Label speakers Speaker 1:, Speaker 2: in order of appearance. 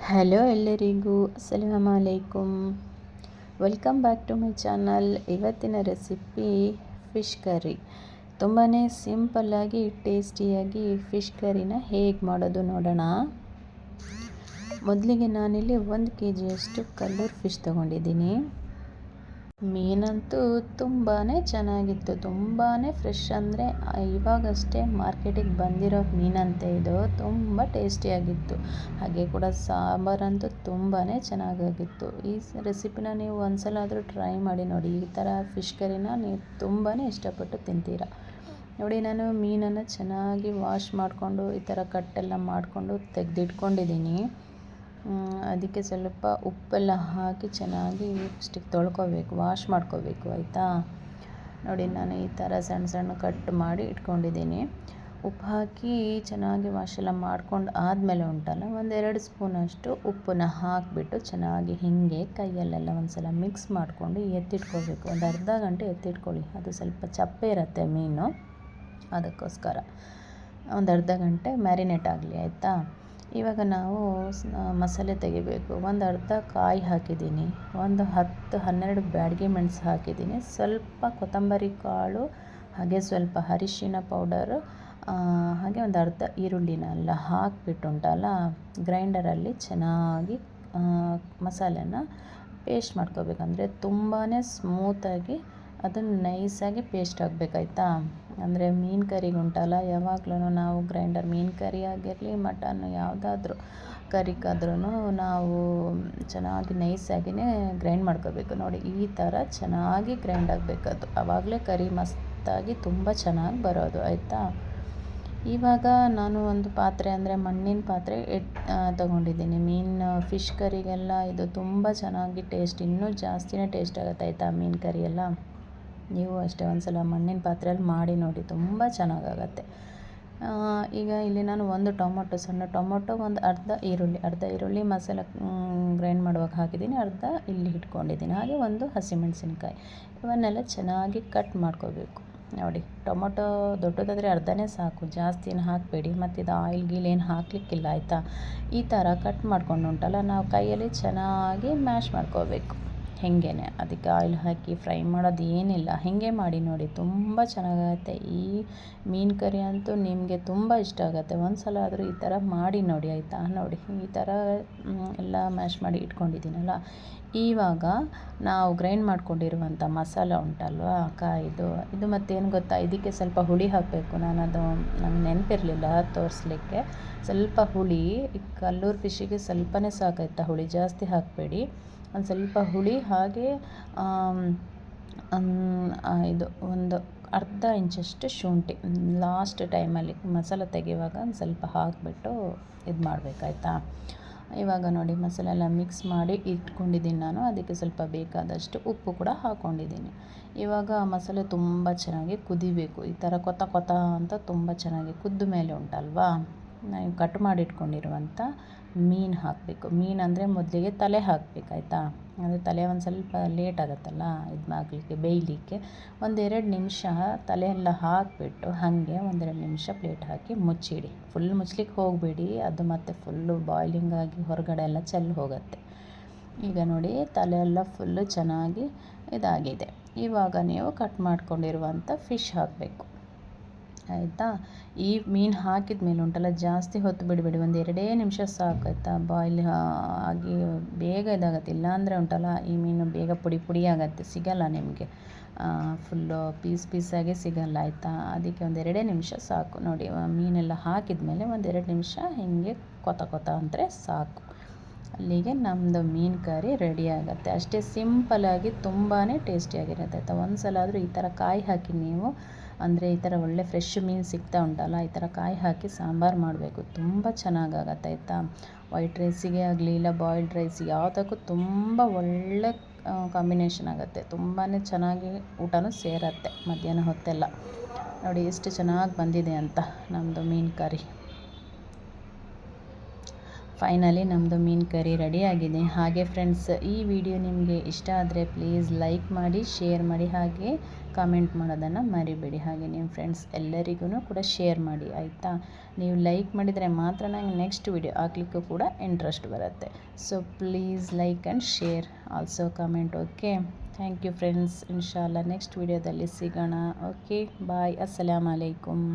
Speaker 1: Hello ಎಲ್ಲರಿಗೂ ಅಸ್ಸಲಾಮು ಅಲೈಕುಮ್. Welcome back to my channel. ಇವತ್ತಿನ ರೆಸಿಪಿ ಫಿಶ್ ಕರಿ. ತುಂಬಾ ಸಿಂಪಲ್ಲಾಗಿ ಟೇಸ್ಟಿಯಾಗಿ ಫಿಶ್ ಕರಿನ ಹೇಗೆ ಮಾಡೋದು ನೋಡೋಣ. ಮೊದಲಿಗೆ ನಾನಿಲ್ಲಿ 1 kgಯಷ್ಟು ಕಲ್ಲೂರು ಫಿಶ್ ತೊಗೊಂಡಿದ್ದೀನಿ. ಮೀನಂತೂ ತುಂಬಾ ಚೆನ್ನಾಗಿತ್ತು, ತುಂಬಾ ಫ್ರೆಶ್, ಅಂದರೆ ಇವಾಗಷ್ಟೇ ಮಾರ್ಕೆಟಿಗೆ ಬಂದಿರೋ ಮೀನಂತೆ ಇದು. ತುಂಬ ಟೇಸ್ಟಿಯಾಗಿತ್ತು. ಹಾಗೆ ಕೂಡ ಸಾಂಬಾರಂತೂ ತುಂಬಾ ಚೆನ್ನಾಗಾಗಿತ್ತು. ಈ ರೆಸಿಪಿನ ನೀವು ಒಂದ್ಸಲ ಆದರೂ ಟ್ರೈ ಮಾಡಿ ನೋಡಿ. ಈ ಥರ ಫಿಶ್ ಕರಿನ ನೀವು ತುಂಬಾ ಇಷ್ಟಪಟ್ಟು ತಿಂತೀರ. ನೋಡಿ, ನಾನು ಮೀನನ್ನು ಚೆನ್ನಾಗಿ ವಾಶ್ ಮಾಡಿಕೊಂಡು ಈ ಥರ ಕಟ್ಟೆಲ್ಲ ಮಾಡಿಕೊಂಡು ತೆಗೆದಿಟ್ಕೊಂಡಿದ್ದೀನಿ. ಅದಕ್ಕೆ ಸ್ವಲ್ಪ ಉಪ್ಪೆಲ್ಲ ಹಾಕಿ ಚೆನ್ನಾಗಿ ಫಸ್ಟಿಗೆ ತೊಳ್ಕೊಬೇಕು, ವಾಶ್ ಮಾಡ್ಕೋಬೇಕು, ಆಯಿತಾ. ನೋಡಿ, ನಾನು ಈ ಥರ ಸಣ್ಣ ಸಣ್ಣ ಕಟ್ ಮಾಡಿ ಇಟ್ಕೊಂಡಿದ್ದೀನಿ. ಉಪ್ಪು ಹಾಕಿ ಚೆನ್ನಾಗಿ ವಾಶ್ ಎಲ್ಲ ಮಾಡ್ಕೊಂಡು ಆದಮೇಲೆ ಉಂಟಲ್ಲ, 1-2 ಸ್ಪೂನಷ್ಟು ಉಪ್ಪನ್ನ ಹಾಕಿಬಿಟ್ಟು ಚೆನ್ನಾಗಿ ಹೀಗೆ ಕೈಯಲ್ಲೆಲ್ಲ ಒಂದು ಸಲ ಮಿಕ್ಸ್ ಮಾಡಿಕೊಂಡು ಎತ್ತಿಟ್ಕೋಬೇಕು. ಒಂದು ಅರ್ಧ ಗಂಟೆ ಎತ್ತಿಟ್ಕೊಳ್ಳಿ. ಅದು ಸ್ವಲ್ಪ ಚಪ್ಪೆ ಇರುತ್ತೆ ಮೀನು, ಅದಕ್ಕೋಸ್ಕರ ಒಂದು ಅರ್ಧ ಗಂಟೆ ಮ್ಯಾರಿನೇಟ್ ಆಗಲಿ, ಆಯಿತಾ. ಇವಾಗ ನಾವು ಮಸಾಲೆ ತೆಗಿಬೇಕು. ಒಂದು ಅರ್ಧ ಕಾಯಿ ಹಾಕಿದ್ದೀನಿ, ಒಂದು 10-12 ಬ್ಯಾಡಗಿ ಮೆಣಸು ಹಾಕಿದ್ದೀನಿ, ಸ್ವಲ್ಪ ಕೊತ್ತಂಬರಿ ಕಾಳು, ಹಾಗೆ ಸ್ವಲ್ಪ ಅರಿಶಿಣ ಪೌಡರು, ಹಾಗೆ ಒಂದು ಅರ್ಧ ಈರುಳ್ಳಿನೆಲ್ಲ ಹಾಕಿಬಿಟ್ಟು ಉಂಟಲ್ಲ, ಗ್ರೈಂಡರಲ್ಲಿ ಚೆನ್ನಾಗಿ ಮಸಾಲೆನ ಪೇಸ್ಟ್ ಮಾಡ್ಕೋಬೇಕಂದ್ರೆ ತುಂಬಾ ಸ್ಮೂತಾಗಿ ಅದನ್ನು ನೈಸಾಗಿ ಪೇಸ್ಟ್ ಆಗಬೇಕಾಯ್ತಾ. ಅಂದರೆ ಮೀನು ಕರಿಗೆ ಉಂಟಲ್ಲ, ಯಾವಾಗಲೂ ನಾವು ಗ್ರೈಂಡರ್, ಮೀನು ಕರಿ ಆಗಿರಲಿ, ಮಟನ್ ಯಾವುದಾದ್ರೂ ಕರಿಗಾದ್ರೂ ನಾವು ಚೆನ್ನಾಗಿ ನೈಸಾಗಿಯೇ ಗ್ರೈಂಡ್ ಮಾಡ್ಕೋಬೇಕು. ನೋಡಿ, ಈ ಥರ ಚೆನ್ನಾಗಿ ಗ್ರೈಂಡ್ ಆಗಬೇಕದು, ಆವಾಗಲೇ ಕರಿ ಮಸ್ತಾಗಿ ತುಂಬ ಚೆನ್ನಾಗಿ ಬರೋದು, ಆಯಿತಾ. ಇವಾಗ ನಾನು ಒಂದು ಪಾತ್ರೆ, ಅಂದರೆ ಮಣ್ಣಿನ ಪಾತ್ರೆ ತೊಗೊಂಡಿದ್ದೀನಿ. ಮೀನು ಫಿಶ್ ಕರಿಗೆಲ್ಲ ಇದು ತುಂಬ ಚೆನ್ನಾಗಿ ಟೇಸ್ಟ್, ಇನ್ನೂ ಜಾಸ್ತಿನೇ ಟೇಸ್ಟ್ ಆಗುತ್ತೆ, ಆಯಿತಾ. ಮೀನು ಕರಿ ಎಲ್ಲ ನೀವು ಅಷ್ಟೇ ಒಂದ್ಸಲ ಮಣ್ಣಿನ ಪಾತ್ರೆಯಲ್ಲಿ ಮಾಡಿ ನೋಡಿ, ತುಂಬ ಚೆನ್ನಾಗಾಗತ್ತೆ. ಈಗ ಇಲ್ಲಿ ನಾನು ಒಂದು ಟೊಮೊಟೊ, ಸಣ್ಣ ಟೊಮೊಟೊ, ಒಂದು ಅರ್ಧ ಈರುಳ್ಳಿ ಮಸಾಲೆ ಗ್ರೈಂಡ್ ಮಾಡುವಾಗ ಹಾಕಿದ್ದೀನಿ, ಅರ್ಧ ಇಲ್ಲಿ ಇಟ್ಕೊಂಡಿದ್ದೀನಿ. ಹಾಗೆ ಒಂದು ಹಸಿಮೆಣಸಿನ್ಕಾಯಿ, ಇವನ್ನೆಲ್ಲ ಚೆನ್ನಾಗಿ ಕಟ್ ಮಾಡ್ಕೋಬೇಕು. ನೋಡಿ, ಟೊಮೊಟೊ ದೊಡ್ಡದಾದರೆ ಅರ್ಧನೇ ಸಾಕು, ಜಾಸ್ತಿನ ಹಾಕಬೇಡಿ. ಮತ್ತು ಇದು ಆಯಿಲ್ ಗೀಲ್ ಏನು ಹಾಕಲಿಕ್ಕಿಲ್ಲ, ಆಯಿತಾ. ಈ ಥರ ಕಟ್ ಮಾಡ್ಕೊಂಡು ಉಂಟಲ್ಲ, ನಾವು ಕೈಯಲ್ಲಿ ಚೆನ್ನಾಗಿ ಮ್ಯಾಶ್ ಮಾಡ್ಕೋಬೇಕು. ಹಿಂಗೇ ಅದಕ್ಕೆ ಆಯಿಲ್ ಹಾಕಿ ಫ್ರೈ ಮಾಡೋದು ಏನಿಲ್ಲ, ಹೀಗೆ ಮಾಡಿ ನೋಡಿ, ತುಂಬ ಚೆನ್ನಾಗಾಗತ್ತೆ. ಈ ಮೀನು ಕರಿ ಅಂತೂ ನಿಮಗೆ ತುಂಬ ಇಷ್ಟ ಆಗುತ್ತೆ. ಒಂದು ಸಲ ಆದರೂ ಈ ಥರ ಮಾಡಿ ನೋಡಿ, ಆಯಿತಾ. ನೋಡಿ, ಈ ಥರ ಎಲ್ಲ ಮ್ಯಾಶ್ ಮಾಡಿ ಇಟ್ಕೊಂಡಿದ್ದೀನಲ್ಲ, ಇವಾಗ ನಾವು ಗ್ರೈಂಡ್ ಮಾಡ್ಕೊಂಡಿರುವಂಥ ಮಸಾಲ ಉಂಟಲ್ವಾ ಇದು ಮತ್ತೇನು ಗೊತ್ತಾ, ಇದಕ್ಕೆ ಸ್ವಲ್ಪ ಹುಳಿ ಹಾಕಬೇಕು. ನಂಗೆ ನೆನಪಿರಲಿಲ್ಲ ತೋರಿಸ್ಲಿಕ್ಕೆ. ಸ್ವಲ್ಪ ಹುಳಿ, ಈ ಕಲ್ಲೂರು ಫಿಶ್ಶಿಗೆ ಸ್ವಲ್ಪನೇ ಸಾಕಾಯ್ತಾ ಹುಳಿ, ಜಾಸ್ತಿ ಹಾಕಬೇಡಿ. ಒಂದು ಸ್ವಲ್ಪ ಹುಳಿ, ಹಾಗೆ ಇದು ಒಂದು ಅರ್ಧ ಇಂಚಷ್ಟು ಶುಂಠಿ ಲಾಸ್ಟ್ ಟೈಮಲ್ಲಿ ಮಸಾಲೆ ತೆಗೆಯುವಾಗ ಒಂದು ಸ್ವಲ್ಪ ಹಾಕಿಬಿಟ್ಟು ಇದು ಮಾಡಬೇಕಾಯ್ತಾ. ಇವಾಗ ನೋಡಿ, ಮಸಾಲೆ ಎಲ್ಲ ಮಿಕ್ಸ್ ಮಾಡಿ ಇಟ್ಕೊಂಡಿದ್ದೀನಿ ನಾನು. ಅದಕ್ಕೆ ಸ್ವಲ್ಪ ಬೇಕಾದಷ್ಟು ಉಪ್ಪು ಕೂಡ ಹಾಕ್ಕೊಂಡಿದ್ದೀನಿ. ಇವಾಗ ಮಸಾಲೆ ತುಂಬ ಚೆನ್ನಾಗಿ ಕುದಿಬೇಕು. ಈ ಥರ ಕೊತ ಅಂತ ತುಂಬ ಚೆನ್ನಾಗಿ ಕುದ್ದ ಮೇಲೆ ಉಂಟಲ್ವಾ, ನಾವು ಕಟ್ ಮಾಡಿ ಇಟ್ಕೊಂಡಿರುವಂಥ ಮೀನು ಹಾಕಬೇಕು. ಮೀನು ಅಂದರೆ ಮೊದಲಿಗೆ ತಲೆ ಹಾಕಬೇಕಾಯ್ತಾ. ಅಂದರೆ ತಲೆ ಒಂದು ಸ್ವಲ್ಪ ಲೇಟ್ ಆಗುತ್ತಲ್ಲ ಇದು ಆಗಲಿಕ್ಕೆ, ಬೇಯಲಿಕ್ಕೆ. 1-2 ನಿಮಿಷ ತಲೆ ಎಲ್ಲ ಹಾಕಿಬಿಟ್ಟು ಹಾಗೆ 1-2 ನಿಮಿಷ ಪ್ಲೇಟ್ ಹಾಕಿ ಮುಚ್ಚಿಡಿ. ಫುಲ್ ಮುಚ್ಚಲಿಕ್ಕೆ ಹೋಗಬೇಡಿ, ಅದು ಮತ್ತು ಫುಲ್ಲು ಬಾಯ್ಲಿಂಗ್ ಆಗಿ ಹೊರಗಡೆ ಎಲ್ಲ ಚೆಲ್ಲಿ ಹೋಗುತ್ತೆ. ಈಗ ನೋಡಿ, ತಲೆ ಎಲ್ಲ ಫುಲ್ಲು ಚೆನ್ನಾಗಿ ಇದಾಗಿದೆ. ಇವಾಗ ನೀವು ಕಟ್ ಮಾಡ್ಕೊಂಡಿರುವಂಥ ಫಿಶ್ ಹಾಕಬೇಕು, ಆಯಿತಾ. ಈ ಮೀನು ಹಾಕಿದ ಮೇಲೆ ಉಂಟಲ್ಲ, ಜಾಸ್ತಿ ಹೊತ್ತು ಬಿಡಬೇಡಿ, 1-2 ನಿಮಿಷ ಸಾಕಾಯ್ತಾ. ಬಾಯ್ಲ್ ಆಗಿ ಬೇಗ ಇದಾಗತ್ತೆ. ಇಲ್ಲಾಂದರೆ ಉಂಟಲ್ಲ, ಈ ಮೀನು ಬೇಗ ಪುಡಿ ಆಗುತ್ತೆ, ಸಿಗಲ್ಲ ನಿಮಗೆ, ಫುಲ್ಲು ಪೀಸಾಗಿ ಸಿಗಲ್ಲ, ಆಯಿತಾ. ಅದಕ್ಕೆ 1-2 ನಿಮಿಷ ಸಾಕು. ನೋಡಿ, ಮೀನೆಲ್ಲ ಹಾಕಿದ ಮೇಲೆ 1-2 ನಿಮಿಷ ಹೀಗೆ ಕೊತ ಅಂದರೆ ಸಾಕು. ಅಲ್ಲಿಗೆ ನಮ್ಮದು ಮೀನು ಕರಿ ರೆಡಿ ಆಗುತ್ತೆ. ಅಷ್ಟೇ ಸಿಂಪಲ್ಲಾಗಿ ತುಂಬಾ ಟೇಸ್ಟಿಯಾಗಿರುತ್ತೆ, ಆಯಿತಾ. ಒಂದು ಸಲ ಆದರೂ ಈ ಥರ ಕಾಯಿ ಹಾಕಿ ನೀವು, ಅಂದರೆ ಈ ಥರ ಒಳ್ಳೆ ಫ್ರೆಶ್ ಮೀನು ಸಿಗ್ತಾ ಉಂಟಲ್ಲ, ಈ ಥರ ಕಾಯಿ ಹಾಕಿ ಸಾಂಬಾರು ಮಾಡಬೇಕು, ತುಂಬ ಚೆನ್ನಾಗಾಗತ್ತೆ, ಆಯಿತಾ. ವೈಟ್ ರೈಸಿಗೆ ಆಗಲಿ, ಇಲ್ಲ ಬಾಯ್ಲ್ಡ್ ರೈಸ್ ಯಾವುದಕ್ಕೂ ತುಂಬ ಒಳ್ಳೆ ಕಾಂಬಿನೇಷನ್ ಆಗುತ್ತೆ. ತುಂಬಾ ಚೆನ್ನಾಗಿ ಊಟನೂ ಸೇರತ್ತೆ ಮಧ್ಯಾಹ್ನ ಹೊತ್ತೆಲ್ಲ. ನೋಡಿ ಎಷ್ಟು ಚೆನ್ನಾಗಿ ಬಂದಿದೆ ಅಂತ ನಮ್ಮದು ಮೀನು ಕರಿ. ಫೈನಲಿ ನಮ್ಮದು ಮೀನು ಕರಿ ರೆಡಿಯಾಗಿದೆ. ಹಾಗೆ ಫ್ರೆಂಡ್ಸ್, ಈ ವಿಡಿಯೋ ನಿಮಗೆ ಇಷ್ಟ ಆದರೆ ಪ್ಲೀಸ್ ಲೈಕ್ ಮಾಡಿ, ಶೇರ್ ಮಾಡಿ, ಹಾಗೆ ಕಾಮೆಂಟ್ ಮಾಡೋದನ್ನು ಮರಿಬೇಡಿ. ಹಾಗೆ ನಿಮ್ಮ ಫ್ರೆಂಡ್ಸ್ ಎಲ್ಲರಿಗೂ ಕೂಡ ಶೇರ್ ಮಾಡಿ, ಆಯಿತಾ? ನೀವು ಲೈಕ್ ಮಾಡಿದರೆ ಮಾತ್ರ ನನಗೆ ನೆಕ್ಸ್ಟ್ ವಿಡಿಯೋ ಹಾಕ್ಲಿಕ್ಕೂ ಕೂಡ ಇಂಟ್ರೆಸ್ಟ್ ಬರುತ್ತೆ. So please like and share, also comment. Okay, thank you friends. ಇನ್ಶಾಲ್ಲ ನೆಕ್ಸ್ಟ್ ವಿಡಿಯೋದಲ್ಲಿ ಸಿಗೋಣ. ಓಕೆ, ಬಾಯ್, ಅಸ್ಸಲಾಮು ಅಲೈಕುಮ್.